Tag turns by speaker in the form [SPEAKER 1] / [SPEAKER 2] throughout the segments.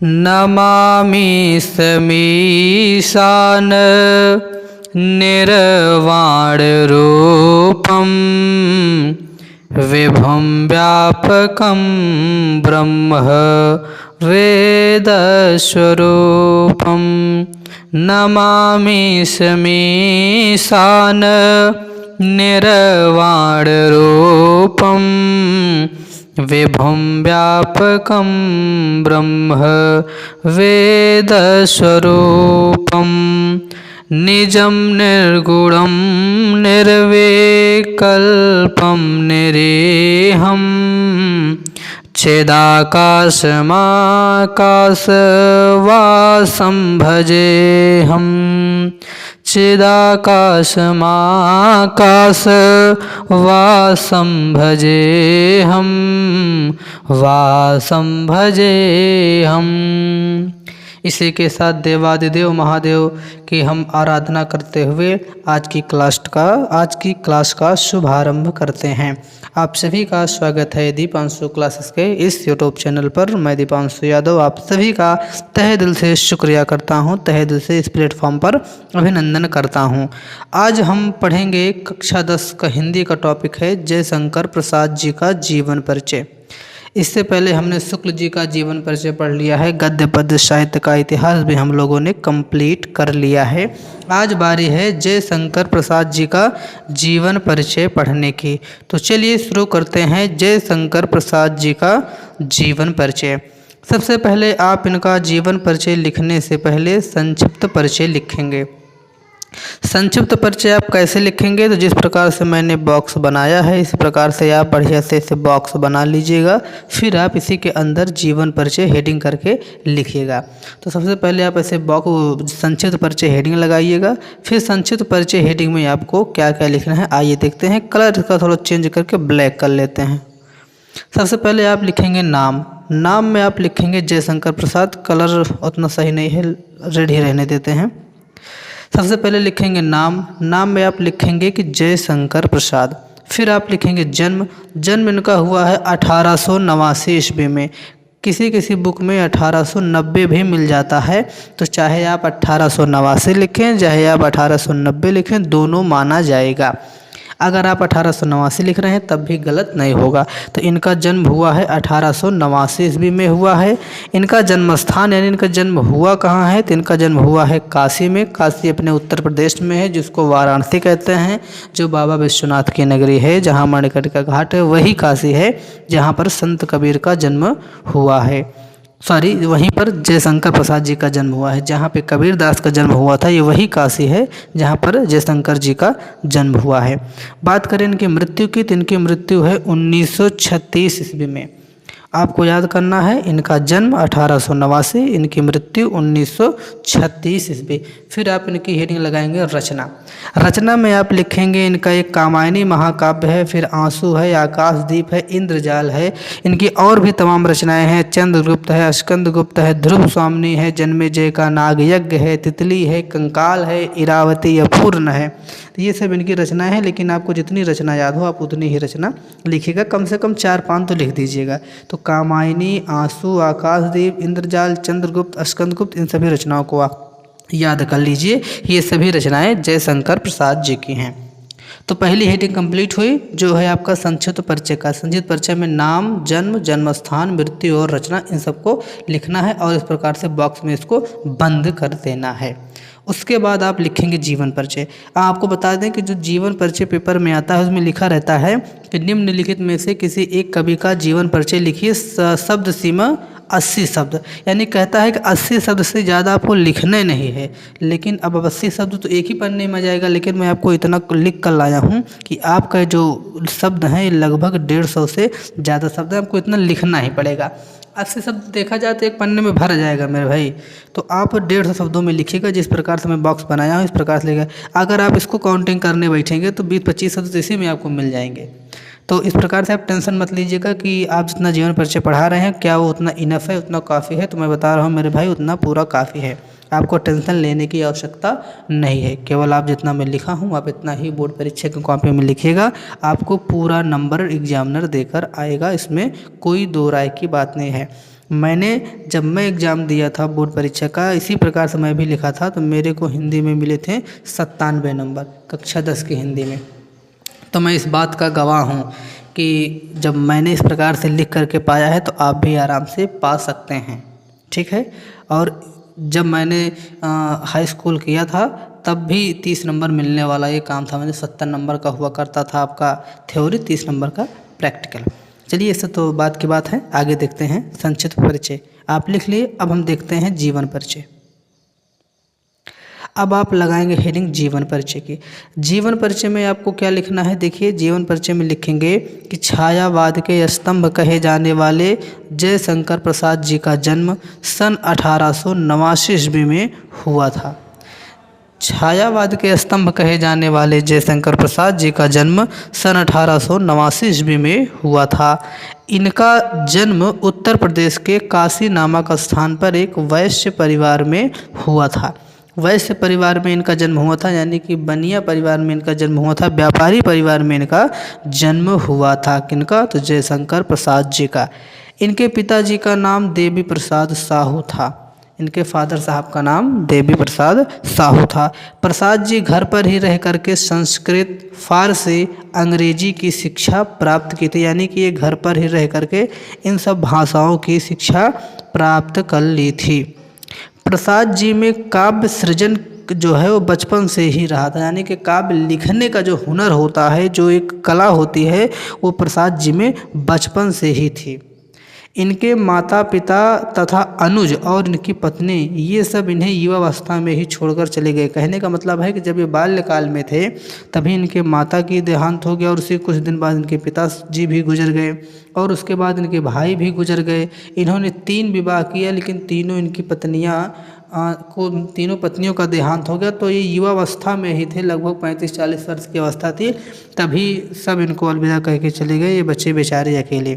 [SPEAKER 1] नमामि समीशान निर्वाणरूपं विभुं व्यापकं ब्रह्म वेदस्वरूपं। नमामि समीशान निर्वाणरूपं विभुं व्यापकं ब्रह्म वेदस्वरूपं। निजं निर्गुणं निर्विकल्पं निरीहं चिदाकाशमाकाशवासं भजेऽहं। चिदाकाशमाकाशवासं भजेऽहं वासं भजेऽहम। इसी के साथ देवादिदेव महादेव की हम आराधना करते हुए आज की क्लास का शुभारंभ करते हैं। आप सभी का स्वागत है दीपांशु क्लासेस के इस यूट्यूब चैनल पर। मैं दीपांशु यादव आप सभी का तहे दिल से शुक्रिया करता हूं, तहे दिल से इस प्लेटफॉर्म पर अभिनंदन करता हूं। आज हम पढ़ेंगे कक्षा 10 का हिंदी का टॉपिक है जयशंकर प्रसाद जी का जीवन परिचय। इससे पहले हमने शुक्ल जी का जीवन परिचय पढ़ लिया है। गद्य पद्य साहित्य का इतिहास भी हम लोगों ने कंप्लीट कर लिया है। आज बारी है जयशंकर प्रसाद जी का जीवन परिचय पढ़ने की। तो चलिए शुरू करते हैं जयशंकर प्रसाद जी का जीवन परिचय। सबसे पहले आप इनका जीवन परिचय लिखने से पहले संक्षिप्त परिचय लिखेंगे। संक्षिप्त परिचय आप कैसे लिखेंगे? तो जिस प्रकार से मैंने बॉक्स बनाया है इस प्रकार से आप बढ़िया से इसे बॉक्स बना लीजिएगा। फिर आप इसी के अंदर जीवन परिचय हेडिंग करके लिखिएगा। तो सबसे पहले आप ऐसे बॉक्स संक्षिप्त परिचय हेडिंग लगाइएगा। फिर संक्षिप्त परिचय हेडिंग में आपको क्या क्या लिखना है आइए देखते हैं। कलर इसका थोड़ा चेंज करके ब्लैक कर लेते हैं। सबसे पहले आप लिखेंगे नाम। नाम में आप लिखेंगे जयशंकर प्रसाद। कलर उतना सही नहीं है, रेड ही रहने देते हैं। सबसे पहले लिखेंगे नाम। नाम में आप लिखेंगे कि जयशंकर प्रसाद। फिर आप लिखेंगे जन्म। जन्म इनका हुआ है 1889 ईस्वी में। किसी किसी बुक में 1890 भी मिल जाता है। तो चाहे आप 1889 लिखें चाहे आप 1890 लिखें, दोनों माना जाएगा। अगर आप 1889 लिख रहे हैं तब भी गलत नहीं होगा। तो इनका जन्म हुआ है 1889 ईस्वी में हुआ है। इनका जन्म स्थान यानी इनका जन्म हुआ कहाँ है? तो इनका जन्म हुआ है काशी में। काशी अपने उत्तर प्रदेश में है, जिसको वाराणसी कहते हैं, जो बाबा विश्वनाथ की नगरी है, जहाँ मणिकर्णिका घाट है, वही काशी है जहाँ पर संत कबीर का जन्म हुआ है। वहीं पर जयशंकर प्रसाद जी का जन्म हुआ है। जहाँ पे कबीर दास का जन्म हुआ था ये वही काशी है जहाँ पर जयशंकर जी का जन्म हुआ है। बात करें इनकी मृत्यु की तो इनकी मृत्यु है 1936 ईस्वी में। आपको याद करना है इनका जन्म 1889, इनकी मृत्यु 1936 ईस्वी। फिर आप इनकी हेडिंग लगाएंगे रचना। रचना में आप लिखेंगे इनका एक कामायनी महाकाव्य है, फिर आंसू है, आकाशदीप है, इंद्रजाल है। इनकी और भी तमाम रचनाएं हैं। चंद्रगुप्त है, स्कंदगुप्त है, ध्रुव स्वामिनी है, जन्मेजय का नागयज्ञ है, तितली है, कंकाल है, इरावती अपूर्ण है। तो ये सब इनकी रचनाएं हैं। लेकिन आपको जितनी रचना याद हो आप उतनी ही रचना लिखिएगा। कम से कम 4-5 तो लिख दीजिएगा। तो कामायनी, आंसू, आकाशदीप, इंद्रजाल, चंद्रगुप्त, स्कंदगुप्त, इन सभी रचनाओं को आप याद कर लीजिए। ये सभी रचनाएं जयशंकर प्रसाद जी की हैं। तो पहली हेडिंग कंप्लीट हुई जो है आपका संक्षिप्त परिचय का। संक्षिप्त परिचय में नाम, जन्म, जन्म स्थान, मृत्यु और रचना इन सबको लिखना है और इस प्रकार से बॉक्स में इसको बंद कर देना है। उसके बाद आप लिखेंगे जीवन परिचय। आपको बता दें कि जो जीवन परिचय पेपर में आता है उसमें लिखा रहता है कि निम्नलिखित में से किसी एक कवि का जीवन परिचय लिखिए। शब्द सीमा 80 शब्द, यानी कहता है कि 80 शब्द से ज़्यादा आपको लिखने नहीं है। लेकिन अब 80 शब्द तो एक ही पन्ने में आ जाएगा, लेकिन मैं आपको इतना लिख कर लाया हूँ कि आपका जो शब्द हैं लगभग 150 से ज़्यादा शब्द है। आपको इतना लिखना ही पड़ेगा। 80 शब्द देखा जाए तो एक पन्ने में भर जाएगा मेरे भाई। तो आप 150 शब्दों में लिखिएगा। जिस प्रकार से मैं बॉक्स बनाया हूँ इस प्रकार से लिखा। अगर आप इसको काउंटिंग करने बैठेंगे तो 20-25 शब्द तो इसी में आपको मिल जाएंगे। तो इस प्रकार से आप टेंशन मत लीजिएगा कि आप जितना जीवन परिचय पढ़ा रहे हैं क्या वो उतना इनफ है, उतना काफ़ी है। तो मैं बता रहा हूँ मेरे भाई उतना पूरा काफ़ी है। आपको टेंशन लेने की आवश्यकता नहीं है। केवल आप जितना मैं लिखा हूँ आप इतना ही बोर्ड परीक्षा की कॉपी में लिखिएगा। आपको पूरा नंबर एग्जामिनर देकर आएगा, इसमें कोई दो राय की बात नहीं है। मैंने जब मैं एग्ज़ाम दिया था बोर्ड परीक्षा का, इसी प्रकार से मैं भी लिखा था, तो मेरे को हिंदी में मिले थे 97 नंबर कक्षा 10 की हिंदी में। तो मैं इस बात का गवाह हूँ कि जब मैंने इस प्रकार से लिख करके पाया है तो आप भी आराम से पा सकते हैं, ठीक है। और जब मैंने हाई स्कूल किया था तब भी 30 नंबर मिलने वाला ये काम था। मैंने 70 नंबर का हुआ करता था आपका थ्योरी, 30 नंबर का प्रैक्टिकल। चलिए, इससे तो बात की बात है, आगे देखते हैं संक्षिप्त परिचय। आप लिख लिए, अब हम देखते हैं जीवन परिचय। अब आप लगाएंगे हेडिंग जीवन परिचय की। जीवन परिचय में आपको क्या लिखना है, देखिए जीवन परिचय में लिखेंगे कि छायावाद के स्तंभ कहे जाने वाले जयशंकर प्रसाद जी का जन्म सन 1889 ईस्वी में हुआ था। छायावाद के स्तंभ कहे जाने वाले जयशंकर प्रसाद जी का जन्म सन 1889 ईस्वी में हुआ था। इनका जन्म उत्तर प्रदेश के काशी नामक स्थान पर एक वैश्य परिवार में हुआ था। वैश्य परिवार में इनका जन्म हुआ था, यानी कि बनिया परिवार में इनका जन्म हुआ था, व्यापारी परिवार में इनका जन्म हुआ था। किनका? तो जयशंकर प्रसाद जी का। इनके पिताजी का नाम देवी प्रसाद साहू था। इनके फादर साहब का नाम देवी प्रसाद साहू था। प्रसाद जी घर पर ही रह करके संस्कृत, फारसी, अंग्रेजी की शिक्षा प्राप्त की थी, यानी कि ये घर पर ही रह करके इन सब भाषाओं की शिक्षा प्राप्त कर ली थी। प्रसाद जी में काव्य सृजन जो है वो बचपन से ही रहा था, यानी कि काव्य लिखने का जो हुनर होता है, जो एक कला होती है, वो प्रसाद जी में बचपन से ही थी। इनके माता पिता तथा अनुज और इनकी पत्नी ये सब इन्हें युवावस्था में ही छोड़कर चले गए। कहने का मतलब है कि जब ये बाल्यकाल में थे तभी इनके माता की देहांत हो गया और उसी कुछ दिन बाद इनके पिताजी भी गुजर गए और उसके बाद इनके भाई भी गुजर गए। इन्होंने 3 विवाह किया, लेकिन तीनों पत्नियों का देहांत हो गया। तो ये युवावस्था में ही थे, लगभग 35-40 वर्ष की अवस्था थी, तभी सब इनको अलविदा कह के चले गए, ये बच्चे बेचारे अकेले।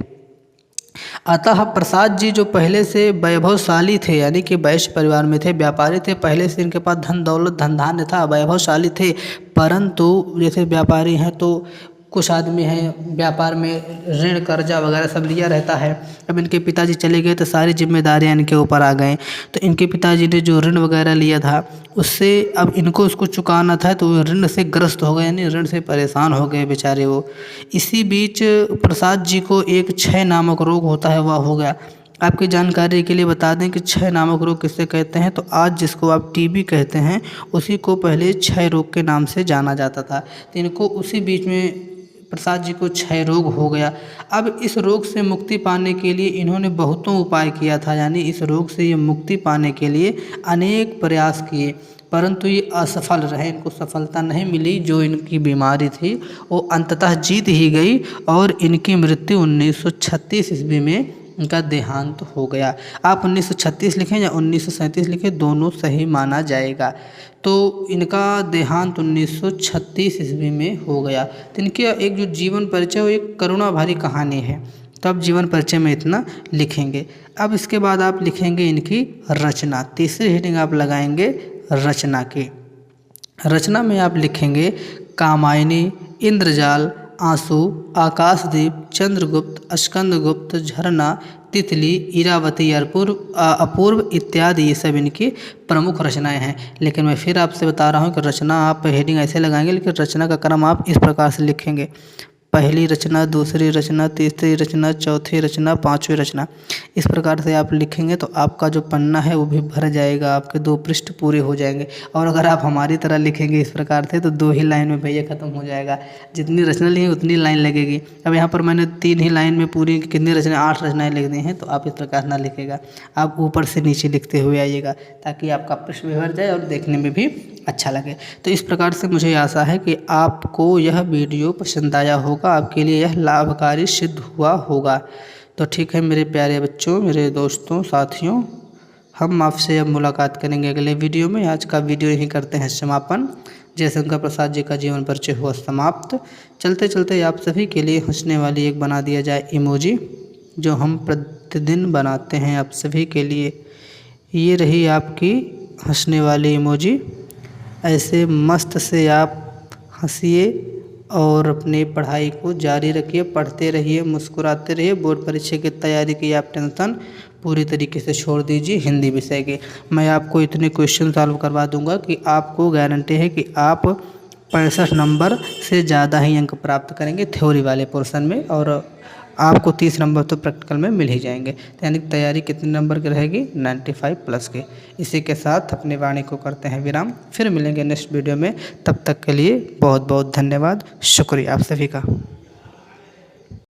[SPEAKER 1] अतः प्रसाद जी जो पहले से वैभवशाली थे, यानी कि वैश्य परिवार में थे, व्यापारी थे, पहले से इनके पास धन दौलत धन धान्य था, वैभवशाली थे, परंतु जैसे व्यापारी हैं तो कुछ आदमी हैं व्यापार में ऋण कर्जा वगैरह सब लिया रहता है। अब इनके पिताजी चले गए तो सारी जिम्मेदारियां इनके ऊपर आ गए। तो इनके पिताजी ने जो ऋण वगैरह लिया था उससे अब इनको उसको चुकाना था, तो ऋण से ग्रस्त हो गए, यानी ऋण से परेशान हो गए बेचारे वो। इसी बीच प्रसाद जी को एक क्षय नामक रोग होता है, वह हो गया। आपकी जानकारी के लिए बता दें कि क्षय नामक रोग किससे कहते हैं, तो आज जिसको आप टीबी कहते हैं उसी को पहले क्षय रोग के नाम से जाना जाता था। तो इनको उसी बीच में प्रसाद जी को क्षय रोग हो गया। अब इस रोग से मुक्ति पाने के लिए इन्होंने बहुतों उपाय किया था, यानी इस रोग से ये मुक्ति पाने के लिए अनेक प्रयास किए, परंतु ये असफल रहे, इनको सफलता नहीं मिली। जो इनकी बीमारी थी वो अंततः जीत ही गई और इनकी मृत्यु 1936 ईस्वी में इनका देहांत हो गया। आप 1936 लिखें या 1937 लिखें, दोनों सही माना जाएगा। तो इनका देहांत 1936 ईस्वी में हो गया। तो इनके एक जो जीवन परिचय वो एक करुणा भरी कहानी है। तो अब जीवन परिचय में इतना लिखेंगे। अब इसके बाद आप लिखेंगे इनकी रचना। तीसरी हेडिंग आप लगाएंगे रचना की। रचना में आप लिखेंगे कामायनी, इंद्रजाल, आंसू, आकाशदीप, चंद्रगुप्त, स्कंदगुप्त, झरना, तितली, इरावती, अपूर्व इत्यादि, ये सब इनकी प्रमुख रचनाएं हैं। लेकिन मैं फिर आपसे बता रहा हूँ कि रचना आप हेडिंग ऐसे लगाएंगे, लेकिन रचना का क्रम आप इस प्रकार से लिखेंगे: पहली रचना, दूसरी रचना, तीसरी रचना, चौथी रचना, पांचवी रचना। इस प्रकार से आप लिखेंगे तो आपका जो पन्ना है वो भी भर जाएगा, आपके 2 पृष्ठ पूरे हो जाएंगे। और अगर आप हमारी तरह लिखेंगे इस प्रकार से तो 2 ही लाइन में भैया ख़त्म हो जाएगा। जितनी रचना लिखेंगे उतनी लाइन लगेगी। अब यहाँ पर मैंने 3 ही लाइन में पूरी कितनी रचना 8 रचनाएँ लिख दी हैं, तो आप इस प्रकार ना लिखेगा, आप ऊपर से नीचे लिखते हुए आइएगा ताकि आपका पृष्ठ भी भर जाए और देखने में भी अच्छा लगे। तो इस प्रकार से मुझे आशा है कि आपको यह वीडियो पसंद आया होगा, आपके लिए यह लाभकारी सिद्ध हुआ होगा। तो ठीक है मेरे प्यारे बच्चों, मेरे दोस्तों, साथियों, हम आपसे अब मुलाकात करेंगे अगले वीडियो में। आज का वीडियो यहीं करते हैं समापन। जयशंकर प्रसाद जी का जीवन परिचय हुआ समाप्त। चलते चलते आप सभी के लिए हंसने वाली एक बना दिया जाए इमोजी, जो हम प्रतिदिन बनाते हैं आप सभी के लिए। ये रही आपकी हंसने वाली इमोजी। ऐसे मस्त से आप हंसिए और अपनी पढ़ाई को जारी रखिए, पढ़ते रहिए, मुस्कुराते रहिए। बोर्ड परीक्षा की तैयारी की आप टेंशन पूरी तरीके से छोड़ दीजिए हिंदी विषय के। मैं आपको इतने क्वेश्चन सॉल्व करवा दूंगा कि आपको गारंटी है कि आप 65 नंबर से ज़्यादा ही अंक प्राप्त करेंगे थ्योरी वाले पोर्शन में, और आपको 30 नंबर तो प्रैक्टिकल में मिल ही जाएंगे। यानी तैयारी कितने नंबर की रहेगी? 95 प्लस के। इसी के साथ अपनी वाणी को करते हैं विराम, फिर मिलेंगे नेक्स्ट वीडियो में। तब तक के लिए बहुत बहुत धन्यवाद, शुक्रिया आप सभी का।